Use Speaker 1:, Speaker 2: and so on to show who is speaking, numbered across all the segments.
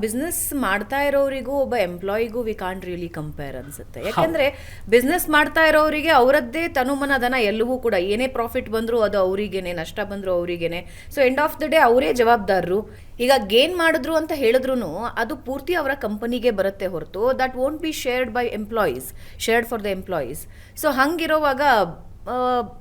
Speaker 1: Business ಮಾಡ್ತಾ ಇರೋರಿಗೂ ಒಬ್ಬ ಎಂಪ್ಲಾಯಿಗೂ we can't really compare ಅನ್ಸುತ್ತೆ. ಯಾಕಂದ್ರೆ ಬಿಸ್ನೆಸ್ ಮಾಡ್ತಾ ಇರೋರಿಗೆ ಅವರದ್ದೇ ತನುಮನ ಧನ ಎಲ್ಲವೂ ಕೂಡ, ಏನೇ ಪ್ರಾಫಿಟ್ ಬಂದ್ರು ಅದು ಅವರಿಗೇನೆ, ನಷ್ಟ ಬಂದ್ರು ಅವರಿಗೇನೆ. So end of the day ಅವರೇ ಜವಾಬ್ದಾರರು. ಈಗ ಗೇನ್ ಮಾಡಿದ್ರು ಅಂತ ಹೇಳಿದ್ರು ಅದು ಪೂರ್ತಿ ಅವರ ಕಂಪನಿಗೆ ಬರುತ್ತೆ ಹೊರತು that won't be shared by employees, shared for the employees. So ಹಂಗಿರೋವಾಗ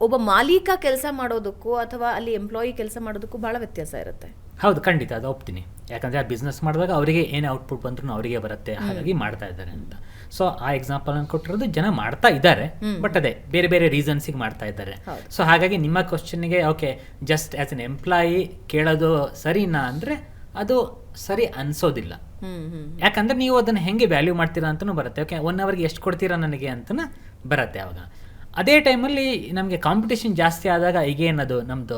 Speaker 1: ಒಬ್ಬ ಮಾಲೀಕ ಕೆಲಸ ಮಾಡೋದಕ್ಕೂ ಅಥವಾ ಅಲ್ಲಿ ಎಂಪ್ಲಾಯಿ ಕೆಲಸ ಮಾಡೋದಕ್ಕೂ ಬಹಳ ವ್ಯತ್ಯಾಸ ಇರುತ್ತೆ.
Speaker 2: ಹೌದು, ಖಂಡಿತ ಅದು ಒಪ್ತೀನಿ. ಯಾಕಂದರೆ ಆ ಬಿಸ್ನೆಸ್ ಮಾಡಿದಾಗ ಅವರಿಗೆ ಏನು ಔಟ್ಪುಟ್ ಬಂದ್ರೂ ಅವರಿಗೆ ಬರುತ್ತೆ, ಹಾಗಾಗಿ ಮಾಡ್ತಾ ಇದ್ದಾರೆ ಅಂತ. ಸೊ ಆ ಎಕ್ಸಾಂಪಲ್ ಅನ್ನು ಕೊಟ್ಟಿರೋದು ಜನ ಮಾಡ್ತಾ ಇದ್ದಾರೆ, ಬಟ್ ಅದೇ ಬೇರೆ ಬೇರೆ ರೀಸನ್ಸಿಗೆ ಮಾಡ್ತಾ ಇದ್ದಾರೆ. ಸೊ ಹಾಗಾಗಿ ನಿಮ್ಮ ಕ್ವಶನ್ಗೆ okay just as an employee ಕೇಳೋದು ಸರಿನಾ ಅಂದರೆ ಅದು ಸರಿ ಅನ್ಸೋದಿಲ್ಲ. ಯಾಕಂದ್ರೆ ನೀವು ಅದನ್ನು ಹೆಂಗೆ ವ್ಯಾಲ್ಯೂ ಮಾಡ್ತೀರಾ ಅಂತಲೂ ಬರುತ್ತೆ. ಓಕೆ 1 ಅವರ್ಗೆ ಎಷ್ಟು ಕೊಡ್ತೀರಾ ನನಗೆ ಅಂತಲೂ ಬರುತ್ತೆ. ಅವಾಗ ಅದೇ ಟೈಮಲ್ಲಿ ನಮಗೆ ಕಾಂಪಿಟೇಷನ್ ಜಾಸ್ತಿ ಆದಾಗ ಈಗೇನದು ನಮ್ಮದು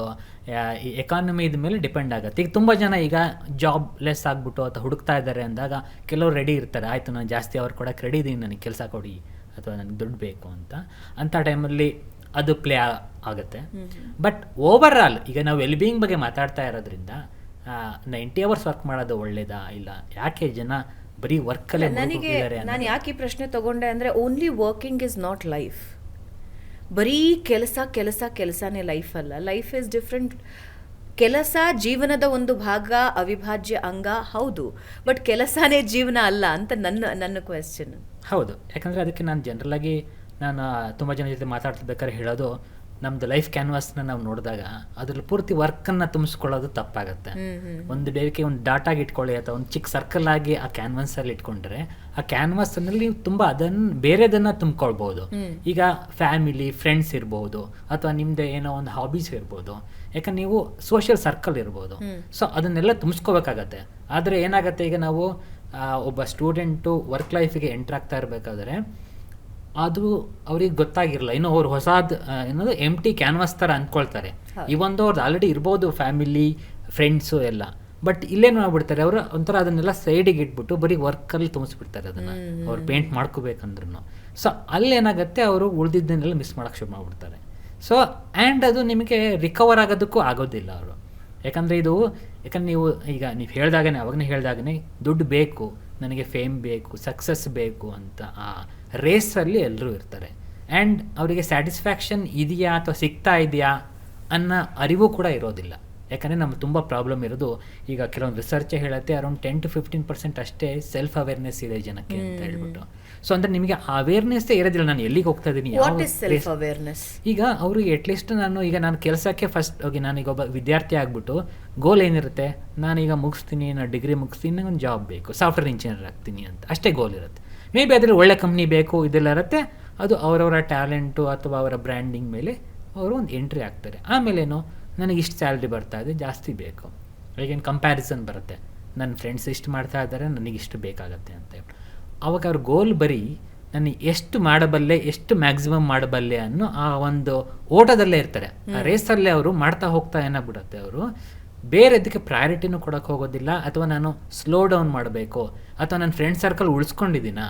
Speaker 2: ಈ ಎಕಾನಮಿ ಇದ ಮೇಲೆ ಡಿಪೆಂಡ್ ಆಗುತ್ತೆ. ಈಗ ತುಂಬ ಜನ ಈಗ ಜಾಬ್ ಲೆಸ್ ಆಗಿಬಿಟ್ಟು ಅಥವಾ ಹುಡುಕ್ತಾ ಇದ್ದಾರೆ ಅಂದಾಗ ಕೆಲವರು ರೆಡಿ ಇರ್ತಾರೆ, ಆಯಿತು ನಾನು ಜಾಸ್ತಿ ಅವ್ರು ಕೊಡೋಕೆ ರೆಡಿ ಇದ್ದೀನಿ, ನನಗೆ ಕೆಲಸ ಕೊಡಿ ಅಥವಾ ನನಗೆ ದುಡ್ಡು ಬೇಕು ಅಂಥ ಟೈಮಲ್ಲಿ ಅದು ಪ್ಲೇ ಆಗುತ್ತೆ. ಬಟ್ ಓವರ್ ಆಲ್ ಈಗ ನಾವು ವೆಲ್ಬೀಯಿಂಗ್ ಬಗ್ಗೆ ಮಾತಾಡ್ತಾ ಇರೋದ್ರಿಂದ 90 ಅವರ್ಸ್ ವರ್ಕ್ ಮಾಡೋದು ಒಳ್ಳೇದಾ ಇಲ್ಲ, ಯಾಕೆ ಜನ ಬರೀ ವರ್ಕಲ್ಲೇ
Speaker 1: ನನಗೆ ನಾನು ಯಾಕೆ ಈ ಪ್ರಶ್ನೆ ತಗೊಂಡೆ ಅಂದರೆ only working is not life. ಬರೀ ಕೆಲಸನೇ ಲೈಫ್ ಅಲ್ಲ. Life is different. ಕೆಲಸ ಜೀವನದ ಒಂದು ಭಾಗ, ಅವಿಭಾಜ್ಯ ಅಂಗ ಹೌದು, ಬಟ್ ಕೆಲಸನೇ ಜೀವನ ಅಲ್ಲ ಅಂತ ನನ್ನ ಕ್ವೆಶ್ಚನ್.
Speaker 2: ಹೌದು, ಯಾಕಂದರೆ ಅದಕ್ಕೆ ನಾನು ಜನರಲಾಗಿ ತುಂಬ ಜನ ಜೊತೆ ಮಾತಾಡ್ತಿರ್ಬೇಕಾದ್ರೆ ಹೇಳೋದು, ನಮ್ಮದು ಲೈಫ್ ಕ್ಯಾನ್ವಾಸ್ನ ನಾವು ನೋಡಿದಾಗ ಅದ್ರಲ್ಲಿ ಪೂರ್ತಿ ವರ್ಕನ್ನು ತುಂಬಿಸ್ಕೊಳ್ಳೋದು ತಪ್ಪಾಗುತ್ತೆ. ಒಂದು ಡೇಕ್ಕೆ ಒಂದು ಡಾಟಾಗಿ ಇಟ್ಕೊಳ್ಳಿ ಅಥವಾ ಒಂದು ಚಿಕ್ಕ ಸರ್ಕಲ್ ಆಗಿ ಆ ಕ್ಯಾನ್ವಾಸಲ್ಲಿ ಇಟ್ಕೊಂಡ್ರೆ ಆ ಕ್ಯಾನ್ವಾಸ್ನಲ್ಲಿ ತುಂಬ ಬೇರೆದನ್ನು ತುಂಬ್ಕೊಳ್ಬೋದು. ಈಗ ಫ್ಯಾಮಿಲಿ, ಫ್ರೆಂಡ್ಸ್ ಇರ್ಬೋದು ಅಥವಾ ನಿಮ್ಮದೇ ಏನೋ ಒಂದು ಹಾಬೀಸ್ ಇರ್ಬೋದು, ಯಾಕಂದ್ರೆ ನೀವು ಸೋಷಿಯಲ್ ಸರ್ಕಲ್ ಇರ್ಬೋದು. ಸೊ ಅದನ್ನೆಲ್ಲ ತುಂಬಿಸ್ಕೋಬೇಕಾಗತ್ತೆ. ಆದರೆ ಏನಾಗುತ್ತೆ, ಈಗ ನಾವು ಒಬ್ಬ ಸ್ಟೂಡೆಂಟು ವರ್ಕ್ ಲೈಫಿಗೆ ಎಂಟ್ರ್ ಆಗ್ತಾ ಇರಬೇಕಾದ್ರೆ ಅದು ಅವ್ರಿಗೆ ಗೊತ್ತಾಗಿರಲ್ಲ, ಇನ್ನು ಅವ್ರು ಹೊಸದು ಏನದು ಎಂಟಿ ಕ್ಯಾನ್ವಾಸ್ ಥರ ಅಂದ್ಕೊಳ್ತಾರೆ. ಇವೊಂದು ಅವ್ರದ್ದು ಆಲ್ರೆಡಿ ಇರ್ಬೋದು ಫ್ಯಾಮಿಲಿ, ಫ್ರೆಂಡ್ಸು ಎಲ್ಲ, ಬಟ್ ಇಲ್ಲೇನು ಮಾಡ್ಬಿಡ್ತಾರೆ ಅವರು ಒಂಥರ ಅದನ್ನೆಲ್ಲ ಸೈಡಿಗೆ ಇಟ್ಬಿಟ್ಟು ಬರೀ ವರ್ಕಲ್ಲಿ ತುಂಬಿಸ್ಬಿಡ್ತಾರೆ ಅದನ್ನು, ಅವ್ರು ಪೇಂಟ್ ಮಾಡ್ಕೋಬೇಕಂದ್ರೂ. ಸೊ ಅಲ್ಲೇನಾಗುತ್ತೆ, ಅವರು ಉಳಿದಿದ್ದನ್ನೆಲ್ಲ ಮಿಸ್ ಮಾಡೋಕ್ಕೆ ಶುರು ಮಾಡಿಬಿಡ್ತಾರೆ. ಸೊ ಆ್ಯಂಡ್ ಅದು ನಿಮಗೆ ರಿಕವರ್ ಆಗೋದಕ್ಕೂ ಆಗೋದಿಲ್ಲ ಅವರು. ಯಾಕಂದರೆ ನೀವು ಈಗ ನೀವು ಹೇಳ್ದಾಗನೇ ಅವಾಗನೇ ಹೇಳ್ದಾಗನೇ ದುಡ್ಡು ಬೇಕು, ನನಗೆ ಫೇಮ್ ಬೇಕು, ಸಕ್ಸಸ್ ಬೇಕು ಅಂತ ಆ ರೇಸಲ್ಲಿ ಎಲ್ಲರೂ ಇರ್ತಾರೆ. ಆ್ಯಂಡ್ ಅವರಿಗೆ ಸ್ಯಾಟಿಸ್ಫ್ಯಾಕ್ಷನ್ ಇದೆಯಾ ಅಥವಾ ಸಿಗ್ತಾ ಇದೆಯಾ ಅನ್ನೋ ಅರಿವು ಕೂಡ ಇರೋದಿಲ್ಲ. ಯಾಕಂದರೆ ನಮ್ಗೆ ತುಂಬ ಪ್ರಾಬ್ಲಮ್ ಇರೋದು, ಈಗ ಕೆಲವೊಂದು ರಿಸರ್ಚೇ ಹೇಳುತ್ತೆ ಅರೌಂಡ್ 10-15% ಅಷ್ಟೇ ಸೆಲ್ಫ್ ಅವೇರ್ನೆಸ್ ಇದೆ ಜನಕ್ಕೆ ಅಂತ ಹೇಳ್ಬಿಟ್ಟು. ಸೊ ಅಂದರೆ ನಿಮಗೆ ಅವೇರ್ನೆಸ್ಸೇ ಇರೋದಿಲ್ಲ, ನಾನು ಎಲ್ಲಿಗೆ ಹೋಗ್ತಾ ಇದ್ದೀನಿ, ಈಗ ಅವ್ರಿಗೆ ಅಟ್ಲೀಸ್ಟ್ ನಾನು ಕೆಲಸಕ್ಕೆ ಫಸ್ಟ್ ಹೋಗಿ ನಾನೀಗ ಒಬ್ಬ ವಿದ್ಯಾರ್ಥಿ ಆಗಿಬಿಟ್ಟು ಗೋಲ್ ಏನಿರುತ್ತೆ, ನಾನೀಗ ಮುಗಿಸ್ತೀನಿ, ನಾನು ಡಿಗ್ರಿ ಮುಗಿಸ್ತೀನಿ, ನನಗೆ ಒಂದು ಜಾಬ್ ಬೇಕು, ಸಾಫ್ಟ್ವೇರ್ ಇಂಜಿನಿಯರ್ ಆಗ್ತೀನಿ ಅಂತ ಅಷ್ಟೇ ಗೋಲ್ ಇರುತ್ತೆ. ಮೇ ಬಿ ಅದರಲ್ಲಿ ಒಳ್ಳೆ ಕಂಪ್ನಿ ಬೇಕು ಇದೆಲ್ಲ ಇರುತ್ತೆ, ಅದು ಅವರವರ ಟ್ಯಾಲೆಂಟು ಅಥವಾ ಅವರ ಬ್ರ್ಯಾಂಡಿಂಗ್ ಮೇಲೆ ಅವರು ಒಂದು ಎಂಟ್ರಿ ಆಗ್ತಾರೆ. ಆಮೇಲೇನು ನನಗೆ ಇಷ್ಟು ಸ್ಯಾಲ್ರಿ ಬರ್ತಾ ಇದೆ, ಜಾಸ್ತಿ ಬೇಕು, ಈಗೇನು ಕಂಪ್ಯಾರಿಸನ್ ಬರುತ್ತೆ, ನನ್ನ ಫ್ರೆಂಡ್ಸ್ ಇಷ್ಟು ಮಾಡ್ತಾ ಇದ್ದಾರೆ, ನನಗಿಷ್ಟು ಬೇಕಾಗತ್ತೆ ಅಂತ. ಅವಾಗ ಅವ್ರ ಗೋಲ್ ಬರೀ ನಾನು ಎಷ್ಟು ಮಾಡಬಲ್ಲೆ, ಎಷ್ಟು ಮ್ಯಾಕ್ಸಿಮಮ್ ಮಾಡಬಲ್ಲೆ ಅನ್ನೋ ಆ ಒಂದು ಓಟದಲ್ಲೇ ಇರ್ತಾರೆ. ಆ ರೇಸಲ್ಲೇ ಅವರು ಮಾಡ್ತಾ ಹೋಗ್ತಾ ಏನಾಗ್ಬಿಡುತ್ತೆ, ಅವರು ಬೇರೆ ಅದಕ್ಕೆ ಪ್ರಯಾರಿಟಿನೂ ಕೊಡೋಕ್ಕೆ ಹೋಗೋದಿಲ್ಲ, ಅಥವಾ ನಾನು ಸ್ಲೋ ಡೌನ್ ಮಾಡಬೇಕು ಅಥವಾ ನನ್ನ ಫ್ರೆಂಡ್ ಸರ್ಕಲ್ ಉಳಿಸ್ಕೊಂಡಿದ್ದೀನ